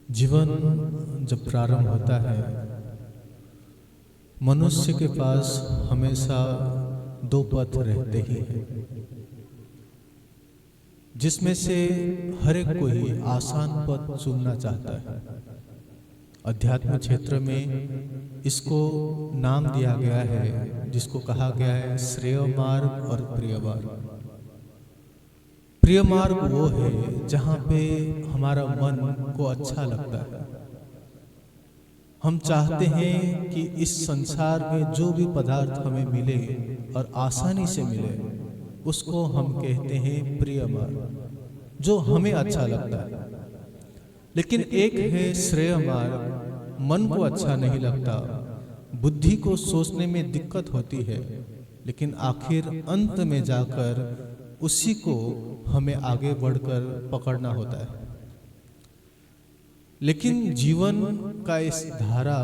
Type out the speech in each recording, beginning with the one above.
जीवन जब प्रारंभ होता है, मनुष्य के पास हमेशा दो पथ रहते ही हैं, जिसमें से हर एक कोई आसान पथ चुनना चाहता है। अध्यात्म क्षेत्र में इसको नाम दिया गया है, जिसको कहा गया है श्रेय मार्ग और प्रिय मार्ग। प्रिय मार्ग वो है जहाँ पे हमारा मन को अच्छा लगता है। हम चाहते हैं कि इस संसार में जो भी पदार्थ हमें मिले और आसानी से मिले, उसको हम कहते हैं प्रिय मार्ग, जो हमें अच्छा लगता है। लेकिन एक है श्रेय मार्ग, मन को अच्छा नहीं लगता, बुद्धि को सोचने में दिक्कत होती है, लेकिन आखिर अंत में जाकर उसी को हमें आगे बढ़कर पकड़ना होता है। लेकिन जीवन का इस धारा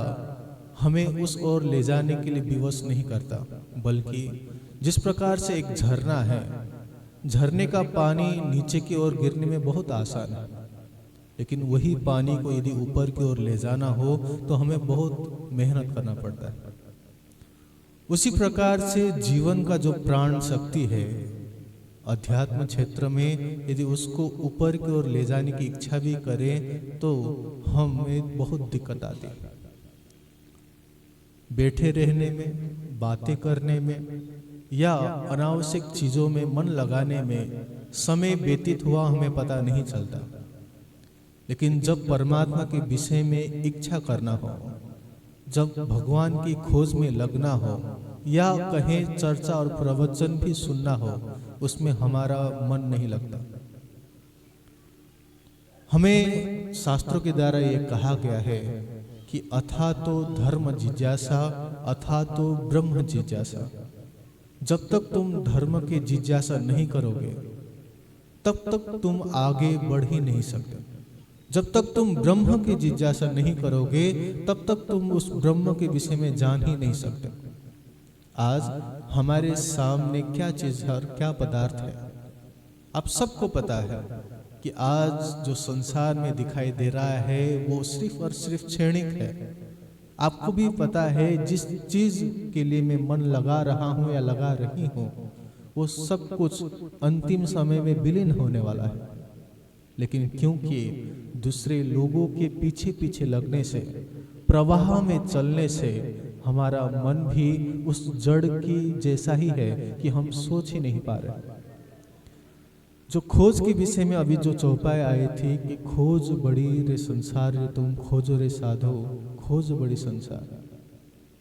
हमें उस ओर ले जाने के लिए विवश नहीं करता, बल्कि जिस प्रकार से एक झरना है, झरने का पानी नीचे की ओर गिरने में बहुत आसान है, लेकिन वही पानी को यदि ऊपर की ओर ले जाना हो तो हमें बहुत मेहनत करना पड़ता है। उसी प्रकार से जीवन का जो प्राण शक्ति है, अध्यात्म क्षेत्र में यदि उसको ऊपर की ओर ले जाने की इच्छा भी करें तो हमें बहुत दिक्कत आती है। बैठे रहने में, बातें करने में या अनावश्यक चीजों में मन लगाने में समय व्यतीत हुआ हमें पता नहीं चलता। लेकिन जब परमात्मा के विषय में इच्छा करना हो, जब भगवान की खोज में लगना हो, या कहें चर्चा और प्रवचन भी सुनना हो, उसमें हमारा मन नहीं लगता। हमें शास्त्रों के द्वारा ये कहा गया है कि अथा तो धर्म जिज्ञासा, अथा तो ब्रह्म जिज्ञासा। जब तक तुम धर्म की जिज्ञासा नहीं करोगे, तब तक तुम आगे बढ़ ही नहीं सकते। जब तक तुम ब्रह्म की जिज्ञासा नहीं करोगे, तब तक तुम उस ब्रह्म के विषय में जान ही नहीं सकते। आज हमारे सामने क्या चीज है और क्या पदार्थ है, आप सबको पता है कि आज जो संसार में दिखाई दे रहा है वो सिर्फ और सिर्फ क्षणिक है। आपको भी पता है जिस चीज के लिए मैं मन लगा रहा हूं या लगा रही हूं, वो सब कुछ अंतिम समय में विलीन होने वाला है। लेकिन क्योंकि दूसरे लोगों के पीछे पीछे लगने से, प्रवाह में चलने से हमारा मन भी उस जड़ की जैसा ही है कि हम सोच ही नहीं पा रहे। जो खोज के विषय में अभी जो चौपाई आई थी कि खोज बड़ी रे संसार रे तुम खोजो रे साधो, खोज बड़ी संसार।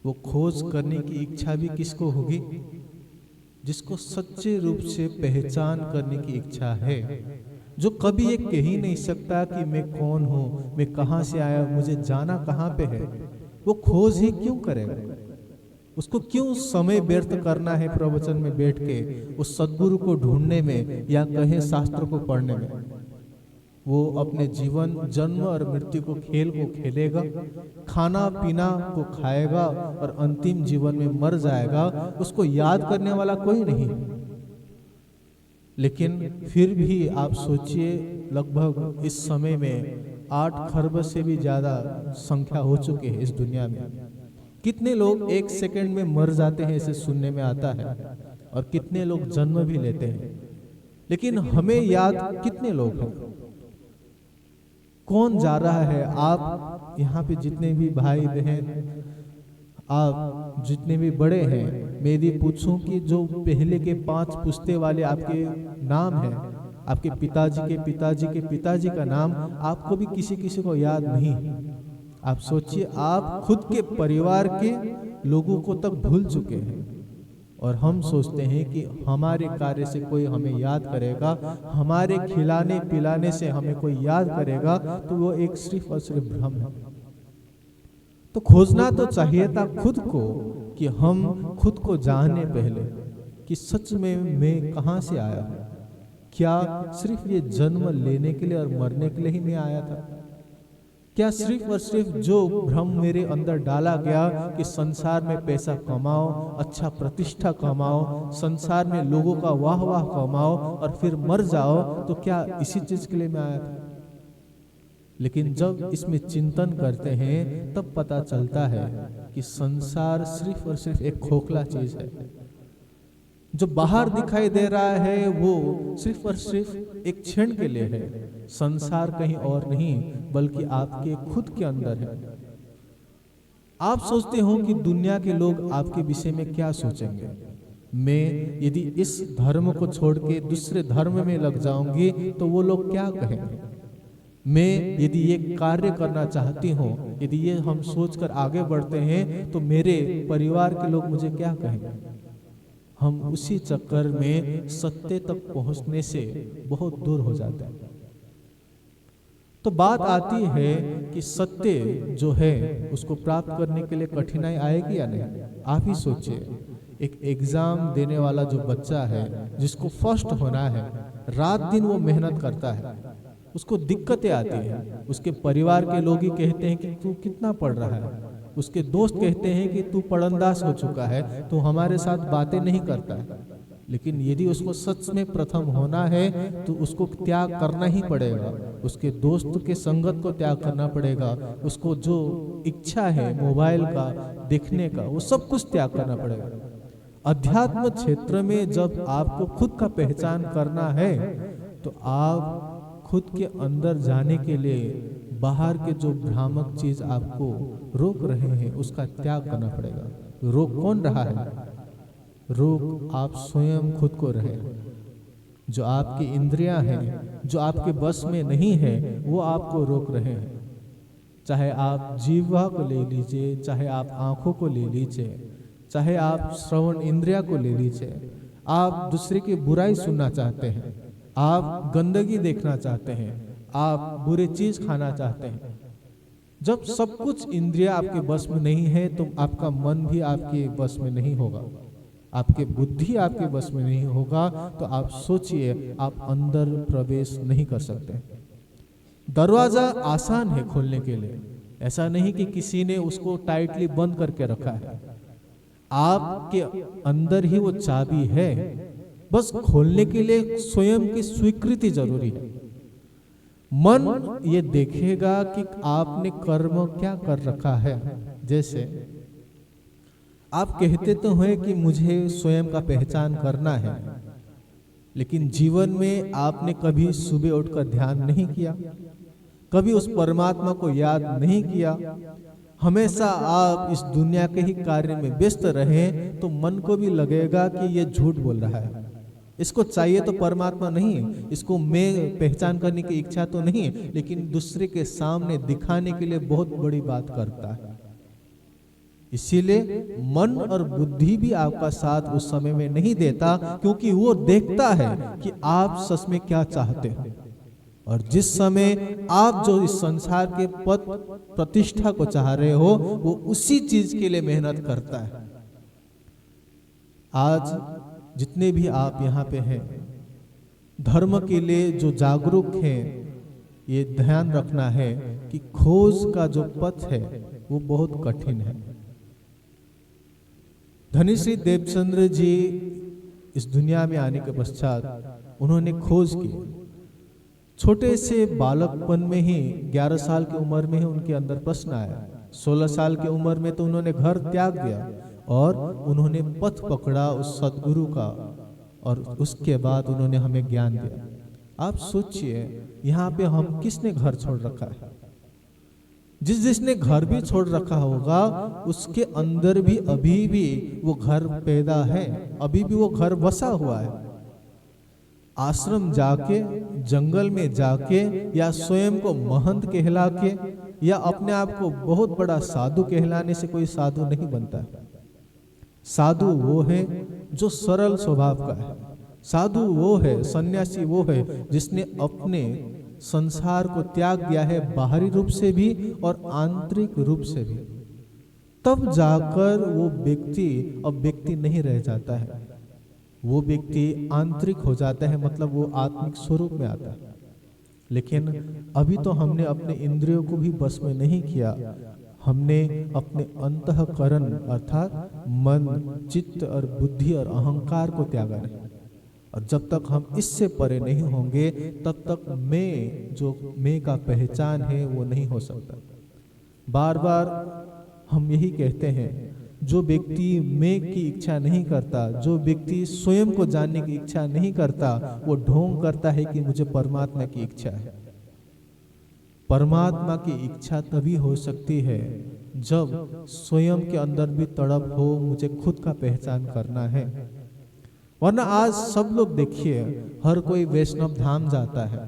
वो खोज करने की इच्छा भी किसको होगी? जिसको सच्चे रूप से पहचान करने की इच्छा है, जो कभी ये कह ही नहीं सकता कि मैं कौन हूँ, मैं कहाँ से आया, मुझे जाना कहाँ पे है। वो खोज ही क्यों करेगा? उसको क्यों समय व्यर्थ करना है प्रवचन में बैठ के उस सद्गुरु को ढूंढने में या कहें शास्त्र को पढ़ने में? वो अपने जीवन जन्म और मृत्यु को खेल को खेलेगा, खाना पीना को खाएगा और अंतिम जीवन में मर जाएगा। उसको याद करने वाला कोई नहीं। लेकिन फिर भी आप सोचिए, लगभग इस समय में 8 खरब से भी ज्यादा संख्या हो चुकी है इस दुनिया में। कितने लोग एक सेकंड में मर जाते हैं, इसे सुनने में आता है, और कितने लोग जन्म भी लेते हैं। लेकिन हमें याद कितने लोग हैं? कौन जा रहा है? आप यहाँ पे जितने भी भाई बहन, आप जितने भी बड़े हैं, मैं यदि पूछूं कि जो पहले के 5 पुश्ते वाले आपके नाम हैं, आपके पिताजी के पिताजी के पिताजी का नाम आपको भी किसी किसी को याद नहीं। आप सोचिए, आप खुद के परिवार के लोगों को तक भूल चुके हैं, और हम सोचते हैं कि हमारे कार्य से कोई हमें याद करेगा, हमारे खिलाने पिलाने से हमें कोई याद करेगा, तो वो एक सिर्फ और सिर्फ भ्रम है। तो खोजना तो चाहिए था खुद को, कि हम खुद को जाने पहले कि सच में मैं कहाँ से आया हूँ। क्या सिर्फ ये जन्म लेने के लिए और मरने के लिए ही मैं आया था? क्या सिर्फ और सिर्फ जो भ्रम मेरे अंदर डाला गया कि संसार में पैसा कमाओ, अच्छा प्रतिष्ठा कमाओ, संसार में लोगों का वाह वाह कमाओ और फिर मर जाओ, तो क्या इसी चीज के लिए मैं आया था? लेकिन जब इसमें चिंतन करते हैं तब पता चलता है कि संसार सिर्फ और सिर्फ एक खोखला चीज है। जो बाहर दिखाई दे रहा है वो सिर्फ और सिर्फ एक क्षण के लिए है। संसार कहीं और नहीं बल्कि आपके खुद के अंदर है। आप सोचते हो कि दुनिया के लोग आपके विषय में क्या सोचेंगे। मैं यदि इस धर्म को छोड़ के दूसरे धर्म में लग जाऊंगी तो वो लोग क्या कहेंगे। मैं यदि ये कार्य करना चाहती हूँ, यदि ये हम सोचकर आगे बढ़ते हैं तो मेरे परिवार के लोग मुझे क्या कहेंगे। हम उसी चक्कर में सत्य तक पहुंचने से बहुत दूर हो जाते हैं। तो बात आती है कि सत्य जो है उसको प्राप्त करने के लिए कठिनाई आएगी या नहीं। आप ही सोचिए, एक एग्जाम देने वाला जो बच्चा है जिसको फर्स्ट होना है, रात दिन वो मेहनत करता है, उसको दिक्कतें आती है। उसके परिवार के लोग ही कहते हैं कि तू कितना पढ़ रहा है। उसके दोस्त कहते हैं कि तू पढ़ंदास हो चुका है, तू हमारे साथ बातें नहीं करता है। लेकिन यदि उसको सच में प्रथम होना है तो उसको त्याग करना ही पड़ेगा। उसके दोस्त के संगत को त्याग करना पड़ेगा। उसको जो इच्छा है मोबाइल का देखने का, वो सब कुछ त्याग करना पड़ेगा। अध्यात्म क्षेत्र में जब आपको खुद का पहचान करना है तो आप खुद के अंदर जाने के लिए बाहर के जो भ्रामक चीज आपको रोक रहे हैं उसका त्याग करना पड़ेगा। रोक कौन रहा है? रोक आप स्वयं खुद को रहे। जो आपकी इंद्रियां हैं, जो आपके बस में नहीं है, वो आपको रोक रहे हैं। चाहे आप जीवा को ले लीजिए, चाहे आप आंखों को ले लीजिए, चाहे आप श्रवण इंद्रिया को ले लीजिए। आप दूसरे की बुराई सुनना चाहते हैं, आप गंदगी देखना चाहते हैं, आप बुरी चीज खाना चाहते हैं। जब सब कुछ इंद्रिया आपके बस में नहीं है तो आपका मन भी आपके बस में नहीं होगा, आपके बुद्धि आपके बस में नहीं होगा। तो आप सोचिए, आप अंदर प्रवेश नहीं कर सकते। दरवाजा आसान है खोलने के लिए, ऐसा नहीं कि किसी ने उसको टाइटली बंद करके रखा है। आपके अंदर ही वो चाबी है, बस खोलने के लिए स्वयं की स्वीकृति जरूरी है। मन ये देखेगा कि आपने कर्म क्या कर रखा है। जैसे आप कहते तो हैं कि मुझे स्वयं का पहचान करना है, लेकिन जीवन में आपने कभी सुबह उठकर ध्यान नहीं किया, कभी उस परमात्मा को याद नहीं किया। हमेशा आप इस दुनिया के ही कार्य में व्यस्त रहें तो मन को भी लगेगा कि ये झूठ बोल रहा है, इसको चाहिए तो परमात्मा नहीं, इसको मैं पहचान करने की इच्छा तो नहीं, लेकिन दूसरे के सामने दिखाने के लिए बहुत बड़ी बात करता है। इसीलिए मन और बुद्धि भी आपका साथ उस समय में नहीं देता, क्योंकि वो देखता है कि आप सच में क्या चाहते हो। और जिस समय आप जो इस संसार के पद प्रतिष्ठा को चाह रहे हो, वो उसी चीज के लिए मेहनत करता है। आज जितने भी आप यहाँ पे हैं, धर्म के लिए जो जागरूक हैं, ये ध्यान रखना है कि खोज का जो पथ है वो बहुत कठिन है। धनी श्री देवचंद्र जी इस दुनिया में आने के पश्चात उन्होंने खोज की। छोटे से बालकपन में ही 11 साल की उम्र में ही उनके अंदर प्रश्न आया। 16 साल की उम्र में तो उन्होंने घर त्याग दिया और उन्होंने पथ पकड़ा उस सदगुरु का, और उसके बाद उन्होंने हमें ज्ञान दिया। आप सोचिए, यहाँ पे हम किसने घर छोड़ रखा है? जिसने घर भी छोड़ रखा होगा उसके अंदर भी अभी भी वो घर पैदा है, अभी भी वो घर बसा हुआ है। आश्रम जाके, जंगल में जाके, या स्वयं को महंत कहला के, या अपने आप को बहुत बड़ा साधु कहलाने से कोई साधु नहीं बनता है। साधु वो है जो सरल स्वभाव का है। साधु वो है, सन्यासी वो है जिसने अपने संसार को त्याग दिया है, बाहरी रूप से भी और आंतरिक रूप से भी। तब जाकर वो व्यक्ति अब व्यक्ति नहीं रह जाता है, वो व्यक्ति आंतरिक हो जाता है, मतलब वो आत्मिक स्वरूप में आता है। लेकिन अभी तो हमने अपने इंद्रियों को भी बस में नहीं किया, हमने अपने अंतःकरण अर्थात मन, चित्त और बुद्धि और अहंकार को त्यागा नहीं। और जब तक हम इससे परे नहीं होंगे तब तक मैं, जो मैं का पहचान है, वो नहीं हो सकता। बार बार हम यही कहते हैं, जो व्यक्ति मैं की इच्छा नहीं करता, जो व्यक्ति स्वयं को जानने की इच्छा नहीं करता, वो ढोंग करता है कि मुझे परमात्मा की इच्छा है। परमात्मा की इच्छा तभी हो सकती है जब स्वयं के अंदर भी तड़प हो, मुझे खुद का पहचान करना है। वरना आज सब लोग देखिए, हर कोई वैष्णव धाम जाता है,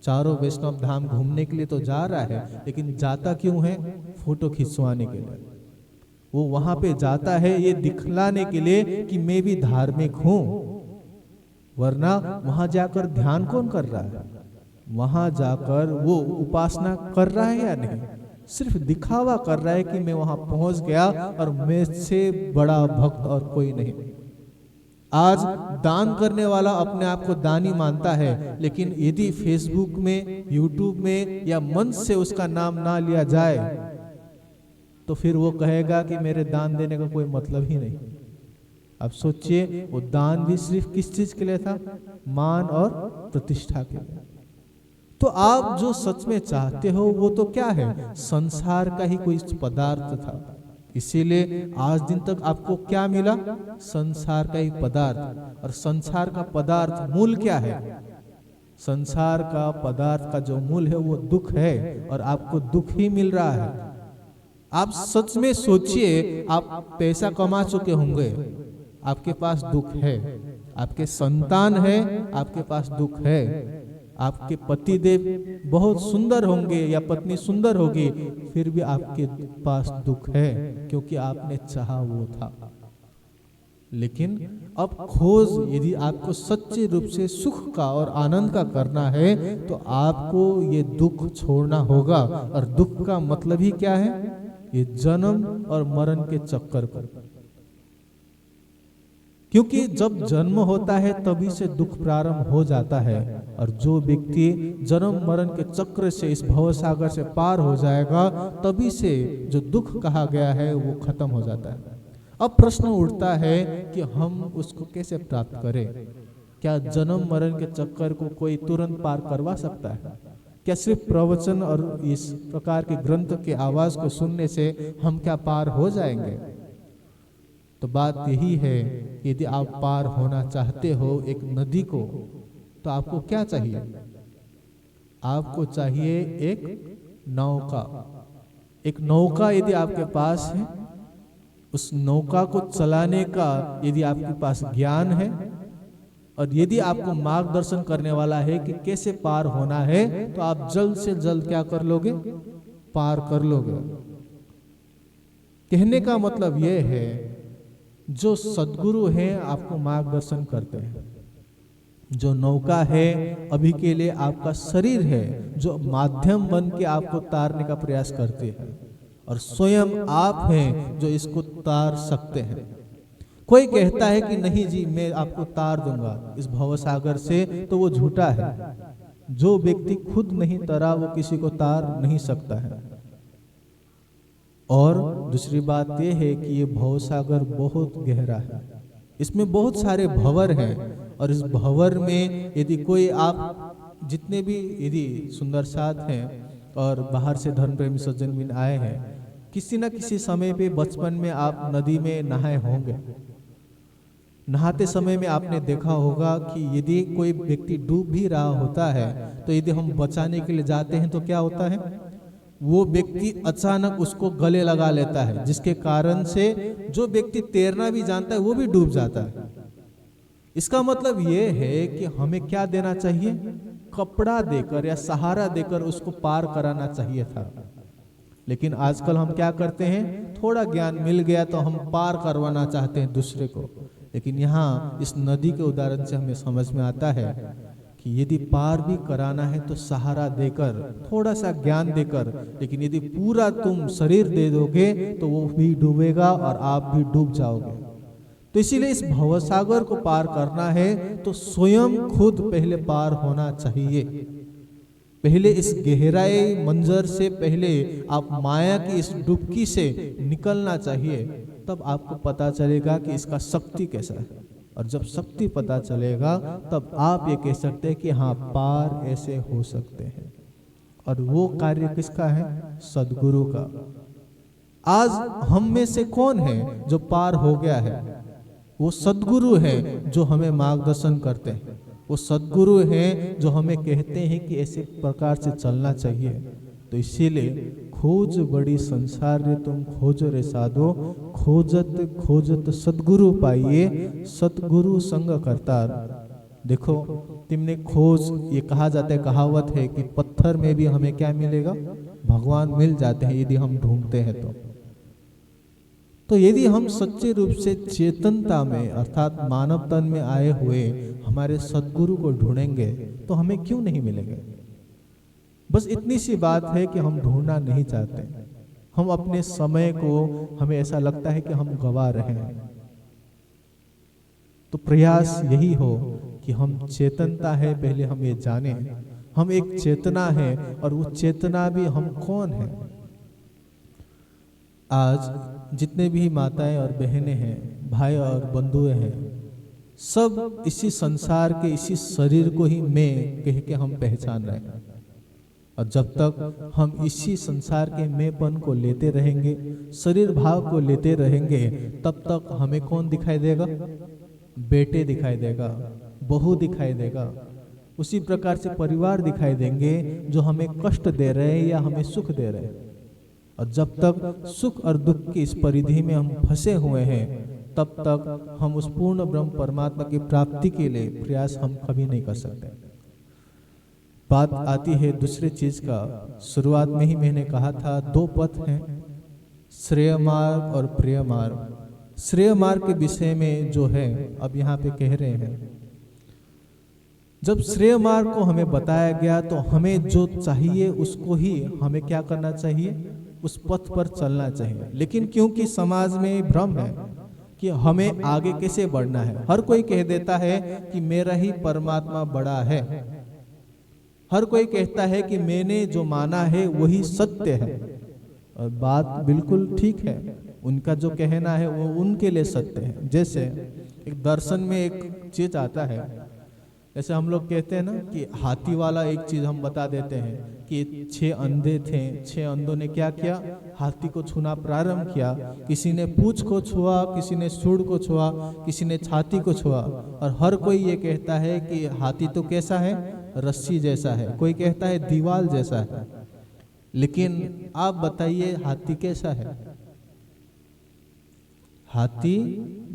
चारों वैष्णव धाम घूमने के लिए तो जा रहा है, लेकिन जाता क्यों है? फोटो खिंचवाने के लिए। वो वहां पे जाता है ये दिखलाने के लिए कि मैं भी धार्मिक हूं। वरना वहां जाकर ध्यान कौन कर रहा है? वहां जाकर वो उपासना कर रहा है या नहीं? सिर्फ दिखावा कर रहा है कि मैं वहां पहुंच गया और मैं से बड़ा भक्त और कोई नहीं। आज दान करने वाला अपने आप को दानी मानता है, लेकिन यदि फेसबुक में, यूट्यूब में या मंच से उसका नाम ना लिया जाए तो फिर वो कहेगा कि मेरे दान देने का कोई मतलब ही नहीं। अब सोचिए, वो दान भी सिर्फ किस चीज के लिए था? मान और प्रतिष्ठा के लिए। तो आप जो सच में चाहते हो वो तो क्या है? संसार का ही कोई पदार्थ था। इसीलिए आज दिन तक आपको क्या मिला? संसार का ही पदार्थ। और संसार का पदार्थ मूल क्या है? संसार का पदार्थ का जो मूल है वो दुख है, और आपको दुख ही मिल रहा है। आप सच में सोचिए, आप पैसा कमा चुके होंगे, आपके पास दुख है। आपके संतान है, आपके पास दुख है। आपके पति देव बहुत सुंदर होंगे या पत्नी सुंदर होगी, फिर भी आपके पास दुख है, क्योंकि आपने चाहा वो था। लेकिन अब खोज यदि आपको सच्चे रूप से सुख का और आनंद का करना है तो आपको ये दुख छोड़ना होगा। और दुख का मतलब ही क्या है? ये जन्म और मरण के चक्कर पर। क्योंकि जब जन्म होता है तभी से दुख प्रारंभ हो जाता है, और जो व्यक्ति जन्म मरण के चक्र से, इस भवसागर से पार हो जाएगा, तभी से जो दुख कहा गया है वो खत्म हो जाता है। अब प्रश्न उठता है कि हम उसको कैसे प्राप्त करें? क्या जन्म मरण के चक्कर को कोई तुरंत पार करवा सकता है? क्या सिर्फ प्रवचन और इस प्रकार के ग्रंथ के आवाज को सुनने से हम क्या पार हो जाएंगे? तो बात यही है, यदि आप पार होना चाहते हो एक नदी को, तो आपको क्या चाहिए? आपको चाहिए एक नौका। एक नौका यदि आपके पास है, उस नौका को चलाने का यदि आपके पास ज्ञान है, और यदि आपको मार्गदर्शन करने वाला है कि कैसे पार होना है, तो आप जल्द से जल्द क्या कर लोगे? पार कर लोगे। कहने का मतलब यह है, जो सद्गुरु हैं आपको मार्गदर्शन करते हैं। जो नौका है अभी के लिए आपका शरीर है, जो माध्यम बन के आपको तारने का प्रयास करते हैं, और स्वयं आप हैं जो इसको तार सकते हैं। कोई कहता है कि नहीं जी, मैं आपको तार दूंगा इस भवसागर से, तो वो झूठा है। जो व्यक्ति खुद नहीं तरा वो किसी को तार नहीं सकता है। और दूसरी बात यह है कि ये भवसागर बहुत गहरा है, इसमें बहुत सारे भंवर हैं, और इस भंवर में यदि कोई, आप जितने भी यदि सुंदर साथ हैं और बाहर से धर्म प्रेमी सज्जन भी आए हैं, किसी न किसी समय पे बचपन में आप नदी में नहाए होंगे। नहाते समय में आपने देखा होगा कि यदि कोई व्यक्ति डूब भी रहा होता है, तो यदि हम बचाने के लिए जाते हैं तो क्या होता है? वो व्यक्ति अचानक उसको गले लगा लेता है, जिसके कारण से जो व्यक्ति तैरना भी जानता है वो भी डूब जाता है। इसका मतलब ये है कि हमें क्या देना चाहिए? कपड़ा देकर या सहारा देकर उसको पार कराना चाहिए था। लेकिन आजकल हम क्या करते हैं? थोड़ा ज्ञान मिल गया तो हम पार करवाना चाहते हैं दूसरे को। लेकिन यहाँ इस नदी के उदाहरण से हमें समझ में आता है कि यदि पार भी कराना है तो सहारा देकर, थोड़ा सा ज्ञान देकर, लेकिन यदि पूरा तुम शरीर दे दोगे तो वो भी डूबेगा और आप भी डूब जाओगे। तो इसीलिए इस भवसागर को पार करना है तो स्वयं खुद पहले पार होना चाहिए। पहले इस गहराई मंजर से पहले आप माया की इस डुबकी से निकलना चाहिए, तब आपको पता चलेगा कि इसका शक्ति कैसा है। और जब शक्ति पता चलेगा तब आप ये कह सकते हैं कि हाँ, पार ऐसे हो सकते हैं। और वो कार्य किसका है? सद्गुरु का। आज हम में से कौन है जो पार हो गया है? वो सद्गुरु है जो हमें मार्गदर्शन करते हैं। वो सद्गुरु हैं जो हमें कहते हैं कि ऐसे प्रकार से चलना चाहिए। तो इसीलिए खोज बड़ी संसार रे तुम खोजो रे साधो, खोजत खोजत सद्गुरु पाइए, सतगुरु संग करतार। देखो, तुमने खोज, ये कहा जाता है, कहावत है कि पत्थर में भी हमें क्या मिलेगा? भगवान मिल जाते हैं यदि हम ढूंढते हैं तो यदि हम सच्चे रूप से चेतनता में अर्थात मानव तन में आए हुए हमारे सद्गुरु को ढूंढेंगे तो हमें क्यों नहीं मिलेंगे? बस इतनी सी बात है कि हम ढूंढना नहीं चाहते। हम अपने समय को, हमें ऐसा लगता है कि हम गवा रहे हैं। तो प्रयास यही हो कि हम चेतनता है, पहले हम ये जाने हम एक चेतना है, और वो चेतना भी हम कौन है। आज जितने भी माताएं और बहनें हैं, भाई और बंधुएं हैं, सब इसी संसार के, इसी शरीर को ही मैं कह के हम पहचान रहे हैं। और जब तक हम इसी संसार के मैंपन को लेते रहेंगे, शरीर भाव को लेते रहेंगे, तब तक हमें कौन दिखाई देगा? बेटे दिखाई देगा, बहू दिखाई देगा, उसी प्रकार से परिवार दिखाई देंगे जो हमें कष्ट दे रहे हैं या हमें सुख दे रहे हैं। और जब तक सुख और दुख की इस परिधि में हम फंसे हुए हैं, तब तक हम उस पूर्ण ब्रह्म परमात्मा की प्राप्ति के लिए प्रयास हम कभी नहीं कर सकते। बात आती है दूसरे चीज का। शुरुआत में ही मैंने कहा था, दो पथ हैं, श्रेय मार्ग और प्रिय मार्ग। श्रेय मार्ग के विषय में जो है अब यहाँ पे कह रहे हैं, जब श्रेय मार्ग को हमें बताया गया तो हमें जो चाहिए उसको ही हमें क्या करना चाहिए? उस पथ पर चलना चाहिए। लेकिन क्योंकि समाज में भ्रम है कि हमें आगे कैसे बढ़ना है, हर कोई कह देता है कि मेरा ही परमात्मा बड़ा है, हर कोई कहता है कि मैंने जो माना है वही सत्य है। और बात बिल्कुल ठीक है, उनका जो कहना है वो उनके लिए सत्य है। जैसे एक दर्शन में एक चीज आता है, जैसे हम लोग कहते हैं ना कि हाथी वाला एक चीज हम बता देते हैं कि 6 अंधे थे, 6 अंधों ने क्या किया? हाथी को छूना प्रारंभ किया। किसी ने पूंछ को छुआ, किसी ने सूंड को छुआ, किसी ने छाती को छुआ। और हर कोई ये कहता है कि हाथी तो कैसा है? रस्सी जैसा है, कोई कहता है दीवाल जैसा है। लेकिन आप बताइए हाथी कैसा है? हाथी,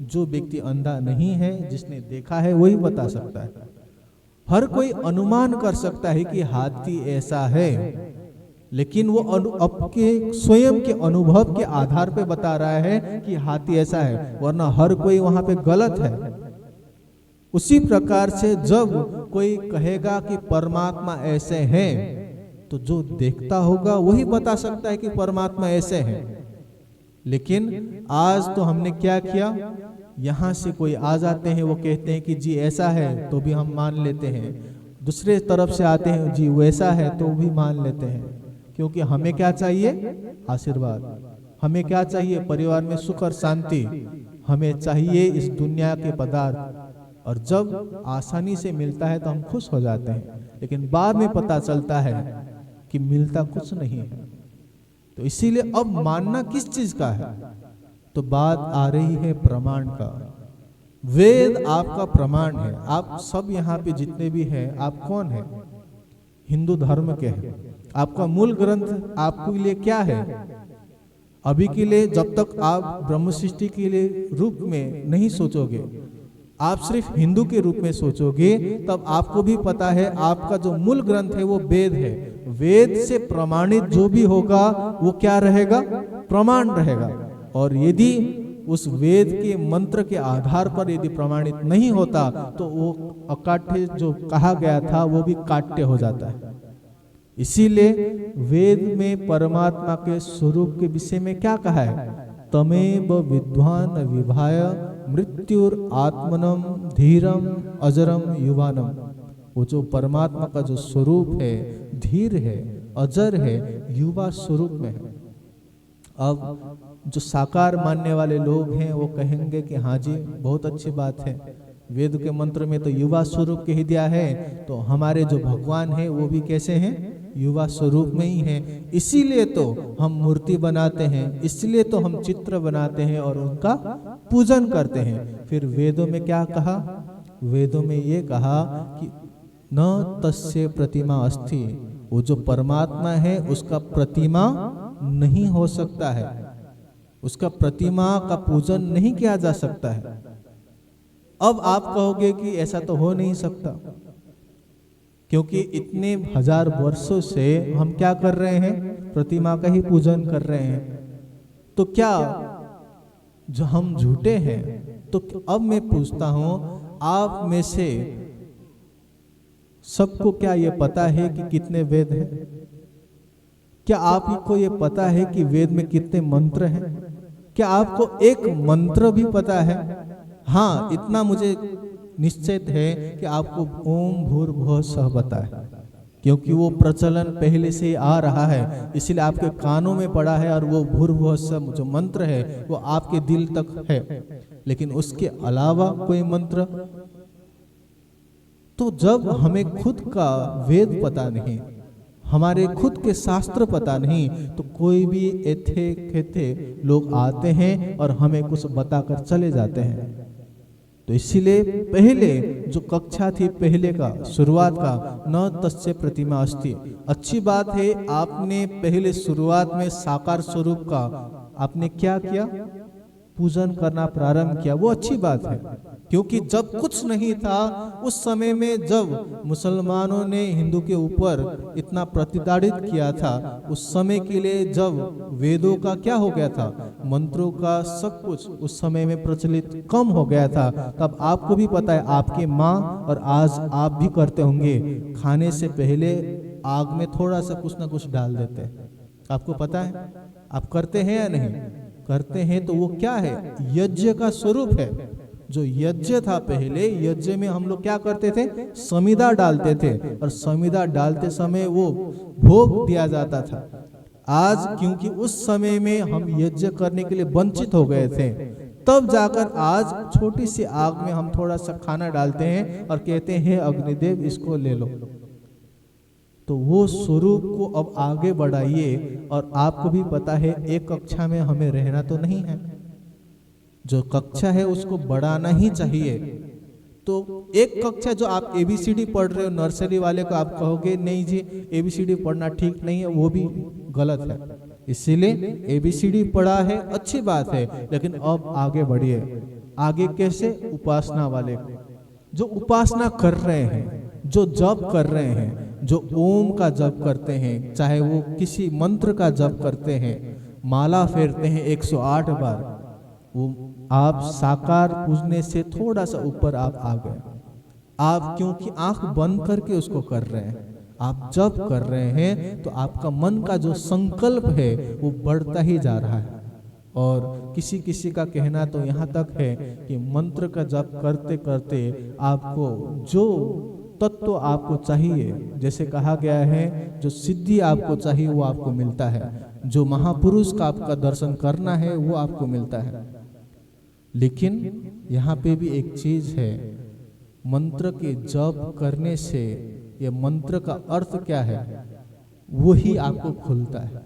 जो व्यक्ति अंधा नहीं है, जिसने देखा है वही बता सकता है। हर कोई अनुमान कर सकता है कि हाथी ऐसा है, लेकिन वो आपके स्वयं के अनुभव के आधार पे बता रहा है कि हाथी ऐसा है, वरना हर कोई वहां पे गलत है। उसी प्रकार से जब कोई कहेगा कि परमात्मा ऐसे हैं, तो जो देखता होगा वही बता सकता है कि परमात्मा ऐसे हैं। लेकिन आज तो हमने क्या किया? यहाँ से कोई आ जाते हैं, वो कहते हैं कि जी ऐसा है, तो भी हम मान लेते हैं। दूसरे तरफ से आते हैं, जी वैसा है, तो भी मान लेते हैं। क्योंकि हमें क्या चाहिए? आशीर्वाद। हमें क्या चाहिए? परिवार में सुख और शांति। हमें चाहिए इस दुनिया के पदार्थ। और जब आसानी से मिलता है तो हम खुश हो जाते हैं, लेकिन बाद में पता चलता है कि मिलता कुछ नहीं है। तो इसीलिए अब मानना किस चीज का है? तो बात आ रही है प्रमाण का। वेद आपका प्रमाण है। आप सब यहाँ पे जितने भी हैं, आप कौन है? हिंदू धर्म के हैं। आपका मूल ग्रंथ आपके लिए क्या है? अभी के लिए, जब तक आप ब्रह्म सृष्टि के लिए रूप में नहीं सोचोगे, आप सिर्फ हिंदू के रूप में सोचोगे, तब आपको भी पता है आपका जो मूल ग्रंथ है वो वेद है। वेद से प्रमाणित जो भी होगा वो क्या रहेगा? प्रमाण रहेगा। और यदि उस वेद के मंत्र के आधार पर यदि प्रमाणित नहीं होता तो वो अकाट्य जो कहा गया था वो भी काट्य हो जाता है। इसीलिए वेद में परमात्मा के स्वरूप के विषय में क्या कहा है? तमेव विद्वान विभाय मृत्युर आत्मनम धीरम अजरम युवानम। वो जो परमात्मा का जो स्वरूप है, धीर है, अजर है, युवा स्वरूप में है। अब जो साकार मानने वाले लोग हैं वो कहेंगे कि हाँ जी बहुत अच्छी बात है, वेद के मंत्र में तो युवा स्वरूप कह दिया है, तो हमारे जो भगवान है वो भी कैसे हैं, युवा स्वरूप में ही हैं। इसीलिए तो हम मूर्ति बनाते हैं, इसलिए तो हम चित्र बनाते हैं और उनका पूजन करते हैं। फिर वेदों में क्या कहा, वेदों में ये कहा कि न तस्य प्रतिमा अस्ति, वो जो परमात्मा है उसका प्रतिमा नहीं हो सकता है, उसका प्रतिमा का पूजन नहीं किया जा सकता है। अब आप कहोगे कि ऐसा तो हो नहीं सकता, क्योंकि इतने हजार वर्षों से हम क्या कर रहे हैं, प्रतिमा का ही पूजन कर रहे हैं। तो क्या जो हम झूठे हैं? तो अब मैं पूछता हूं, आप में से सबको क्या ये पता है कि कितने वेद हैं? क्या आपको ये पता है कि वेद में कितने मंत्र हैं? क्या आपको एक मंत्र भी पता है? हाँ, इतना मुझे निश्चित है कि आपको ओम भूर्भुवः स्वः पता है, क्योंकि वो प्रचलन पहले से आ रहा है, इसलिए आपके कानों में पड़ा है। और वो भूर्भुवः स्वः जो मंत्र है वो आपके दिल तक है, लेकिन उसके अलावा कोई मंत्र। तो जब हमें खुद का वेद पता नहीं, हमारे खुद के शास्त्र पता नहीं, तो कोई भी एथे खेथे लोग आते हैं और हमें कुछ बताकर चले जाते हैं। तो इसीलिए पहले जो कक्षा थी, पहले का शुरुआत का न तस्य प्रतिमा अस्ति, अच्छी बात है। आपने पहले शुरुआत में साकार स्वरूप का आपने क्या किया, पूजन करना प्रारंभ किया, वो अच्छी बात है। क्योंकि जब कुछ नहीं था उस समय में, जब मुसलमानों ने हिंदू के ऊपर इतना प्रतिताड़ित किया था, उस समय के लिए जब वेदों का क्या हो गया था, मंत्रों का सब कुछ उस समय में प्रचलित कम हो गया था। तब आपको भी पता है, आपके माँ और आज आप भी करते होंगे, खाने से पहले आग में थोड़ा सा कुछ ना कुछ डाल देते हैं। आपको पता है, आप करते हैं या नहीं करते हैं? तो वो क्या है, यज्ञ का स्वरूप है। जो यज्ञ था पहले, यज्ञ में हम लोग क्या करते थे, समिधा डालते थे, और समिधा डालते समय वो भोग दिया जाता था। आज क्योंकि उस समय में हम यज्ञ करने के लिए वंचित हो गए थे, तब जाकर आज छोटी सी आग में हम थोड़ा सा खाना डालते हैं और कहते हैं अग्निदेव इसको ले लो। तो वो स्वरूप को अब आगे बढ़ाइए। और आपको भी पता है, एक कक्षा में हमें रहना तो नहीं है, जो कक्षा है उसको बढ़ाना ही चाहिए। तो एक कक्षा जो आप ABCD पढ़ रहे हो, नर्सरी वाले को आप कहोगे नहीं जी ABCD पढ़ना ठीक नहीं है, वो भी गलत है। इसीलिए ABCD पढ़ा है, अच्छी बात है, लेकिन अब आगे बढ़िए। आगे कैसे? उपासना वाले को, जो उपासना कर रहे हैं, जो जप कर रहे हैं, जो ओम का जप करते हैं, चाहे वो किसी मंत्र का जप करते हैं, माला फेरते हैं 108 बार, वो आप साकार पूजने से थोड़ा सा ऊपर आप आ गए। आप क्योंकि आंख बंद करके उसको कर रहे हैं, आप जब कर रहे हैं, तो आपका मन का जो संकल्प है वो बढ़ता ही जा रहा है। और किसी किसी का कहना तो यहाँ तक है कि मंत्र का जप करते करते आपको जो तत्व आपको चाहिए, जैसे कहा गया है, जो सिद्धि आपको चाहिए वो आपको मिलता है, जो महापुरुष का आपका दर्शन करना है वो आपको मिलता है। लेकिन यहाँ पे भी एक चीज है, मंत्र के जप करने से ये मंत्र का अर्थ क्या है वही आपको खुलता है।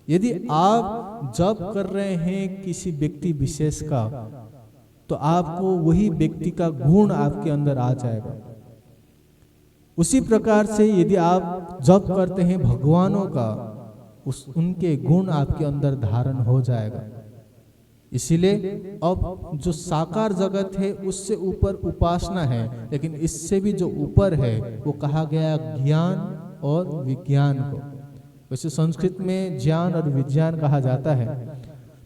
यदि आप जप कर रहे हैं किसी व्यक्ति विशेष का, तो आपको वही व्यक्ति का गुण आपके अंदर आ जाएगा। उसी प्रकार से यदि आप जप करते हैं भगवानों का, उनके गुण आपके अंदर धारण हो जाएगा। इसीलिए अब जो साकार जगत है उससे ऊपर उपासना है, लेकिन इससे भी जो ऊपर है वो कहा गया ज्ञान और विज्ञान को। वैसे संस्कृत में ज्ञान और विज्ञान कहा जाता है।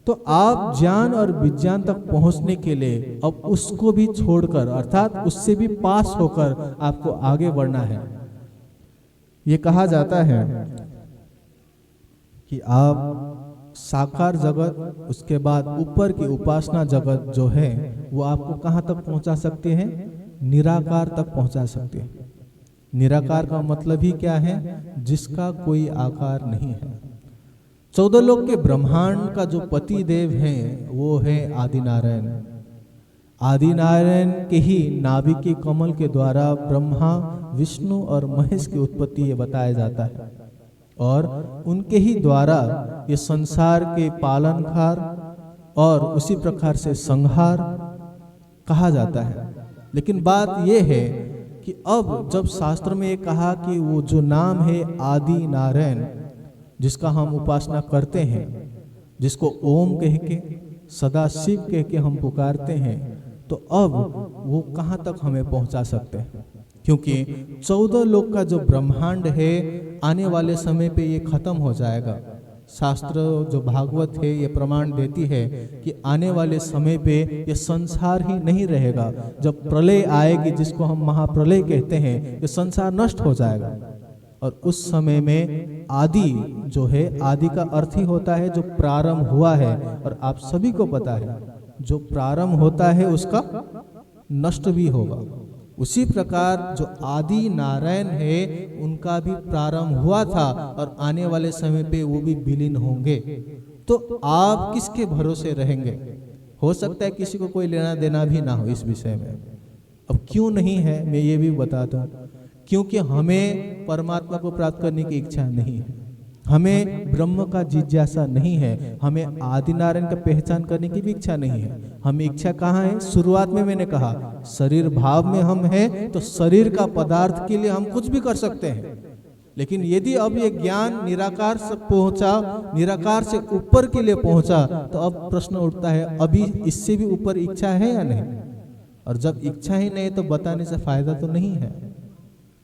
तो आप ज्ञान और विज्ञान तक पहुंचने के लिए अब उसको भी छोड़कर, अर्थात उससे भी पास होकर आपको आगे बढ़ना है। ये कहा जाता है कि आप साकार जगत, उसके बाद ऊपर की उपासना जगत जो है वो आपको कहाँ तक पहुंचा सकते हैं, निराकार तक पहुंचा सकते हैं। निराकार का मतलब ही क्या है, जिसका कोई आकार नहीं है। 14 लोक के ब्रह्मांड का जो पति देव है वो है आदिनारायण। आदि नारायण के ही नाभि के कमल के द्वारा ब्रह्मा, विष्णु और महेश की उत्पत्ति ये बताया जाता है, और उनके ही द्वारा ये संसार के पालनहार और उसी प्रकार से संहार कहा जाता है। लेकिन बात ये है कि अब जब शास्त्र में ये कहा कि वो जो नाम है आदि नारायण, जिसका हम उपासना करते हैं, जिसको ओम कह के सदा शिव कह के हम पुकारते हैं, तो अब वो कहाँ तक हमें पहुंचा सकते हैं? क्योंकि 14 लोक का जो ब्रह्मांड है आने वाले समय पे ये खत्म हो जाएगा। शास्त्र जो भागवत है ये प्रमाण देती है कि आने वाले समय पे ये संसार ही नहीं रहेगा। जब प्रलय आएगी, जिसको हम महाप्रलय कहते हैं, ये संसार नष्ट हो जाएगा। और उस समय में आदि जो है, आदि का अर्थ ही होता है जो प्रारंभ हुआ है, और आप सभी को पता है जो प्रारंभ होता है उसका नष्ट भी होगा। उसी प्रकार जो आदि नारायण है उनका भी प्रारंभ हुआ था, और आने वाले समय पे वो भी विलीन होंगे। तो आप किसके भरोसे रहेंगे? हो सकता है किसी को कोई लेना देना भी ना हो इस विषय में। अब क्यों नहीं है मैं ये भी बताता हूँ, क्योंकि हमें परमात्मा को प्राप्त करने की इच्छा नहीं है, हमें ब्रह्म का जिज्ञासा नहीं है, हमें आदि नारायण का पहचान करने की भी इच्छा नहीं है। हमें इच्छा कहाँ है? शुरुआत में मैंने कहा शरीर भाव में हम हैं, तो शरीर का पदार्थ के लिए हम कुछ भी कर सकते हैं। लेकिन यदि अब ये ज्ञान निराकार से पहुंचा, निराकार से ऊपर के लिए पहुंचा, तो अब प्रश्न उठता है अभी इससे भी ऊपर इच्छा है या नहीं? और जब इच्छा ही नहीं तो बताने से फायदा तो नहीं है।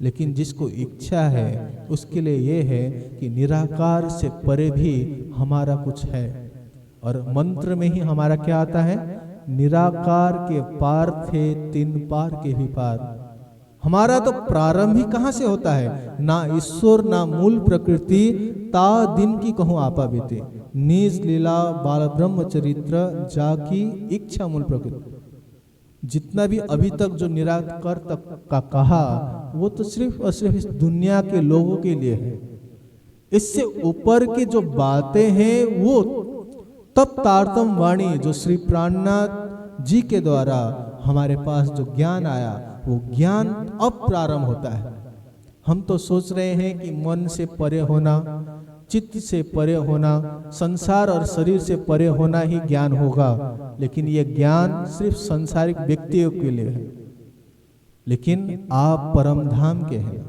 लेकिन जिसको इच्छा है उसके लिए ये है कि निराकार से परे भी हमारा कुछ है। और मंत्र में ही हमारा क्या आता है? निराकार के पार थे तीन पार के भी पार। हमारा तो प्रारंभ ही कहाँ से होता है? ना ईश्वर ना मूल प्रकृति, ता दिन की कहूँ आपा बीते, निज लीला बाल ब्रह्म चरित्र, जाकी इच्छा मूल प्रकृति। जितना भी अभी तक जो निराकार तक का कहा, वो तो सिर्फ और सिर्फ इस दुनिया के लोगों के लिए है। इससे ऊपर की जो बातें हैं वो तब तारतम वाणी जो श्री प्राणनाथ जी के द्वारा हमारे पास जो ज्ञान आया, वो ज्ञान अब प्रारंभ होता है। हम तो सोच रहे हैं कि मन से परे होना, चित्त से परे होना, संसार और शरीर से परे होना ही ज्ञान होगा। लेकिन ये ज्ञान सिर्फ सांसारिक व्यक्तियों के लिए है। लेकिन आप परम धाम के हैं,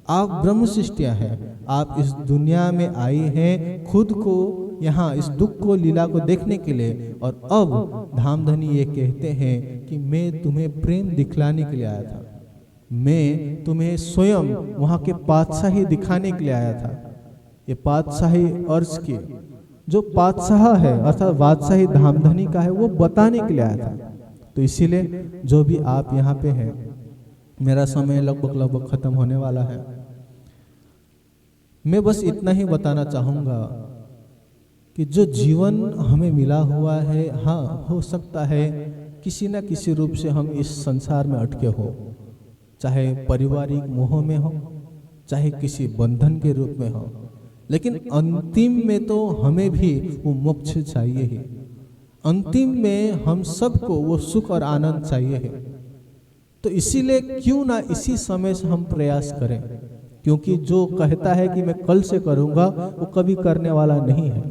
आप ब्रह्म शिष्टियां हैं, आप इस दुनिया में आई हैं खुद को यहाँ इस दुख को लीला को देखने के लिए। और अब धामधनी ये कहते हैं कि मैं तुम्हें प्रेम दिखलाने के लिए आया था, मैं तुम्हें स्वयं वहाँ के पातशाही दिखाने के लिए आया था। ये पातशाही अर्श की जो पातशाह है अर्थात बादशाही धामधनी का है, वो बताने के लिए आया था। तो इसीलिए जो भी आप यहाँ पे हैं, मेरा समय लगभग खत्म होने वाला है। मैं बस इतना ही बताना चाहूँगा कि जो जीवन हमें मिला हुआ है, हाँ हो सकता है किसी न किसी रूप से हम इस संसार में अटके हो, चाहे पारिवारिक मोह में हो, चाहे किसी बंधन के रूप में हो, लेकिन अंतिम में तो हमें भी वो मोक्ष चाहिए ही। अंतिम में हम सबको वो सुख और आनंद चाहिए है। तो इसीलिए क्यों ना इसी समय से हम प्रयास करें, क्योंकि जो कहता है कि मैं कल से करूँगा वो कभी करने वाला नहीं है।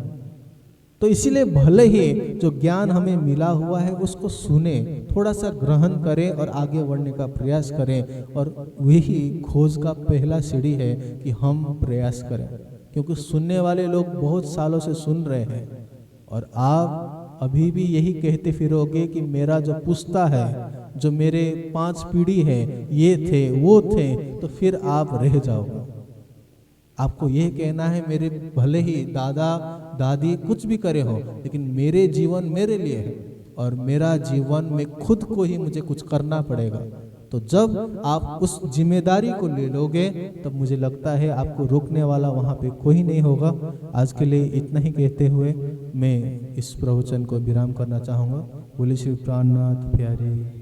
तो इसीलिए भले ही जो ज्ञान हमें मिला हुआ है उसको सुने, थोड़ा सा ग्रहण करें और आगे बढ़ने का प्रयास करें। और वही खोज का पहला सीढ़ी है कि हम प्रयास करें, क्योंकि सुनने वाले लोग बहुत सालों से सुन रहे हैं और आप अभी भी यही कहते फिरोगे कि मेरा जो पुश्ता है, जो मेरे 5 पीढ़ी है, ये थे वो थे, तो फिर आप रह जाओगे। आपको यह कहना है मेरे भले ही दादा दादी कुछ भी करे हो, लेकिन मेरे जीवन मेरे लिए है और मेरा जीवन में खुद को ही मुझे कुछ करना पड़ेगा। तो जब आप उस जिम्मेदारी को ले लोगे तब मुझे लगता है आपको रोकने वाला वहाँ पे कोई नहीं होगा। आज के लिए इतना ही कहते हुए मैं इस प्रवचन को विराम करना चाहूँगा। बोले श्री प्राणनाथ प्यारे।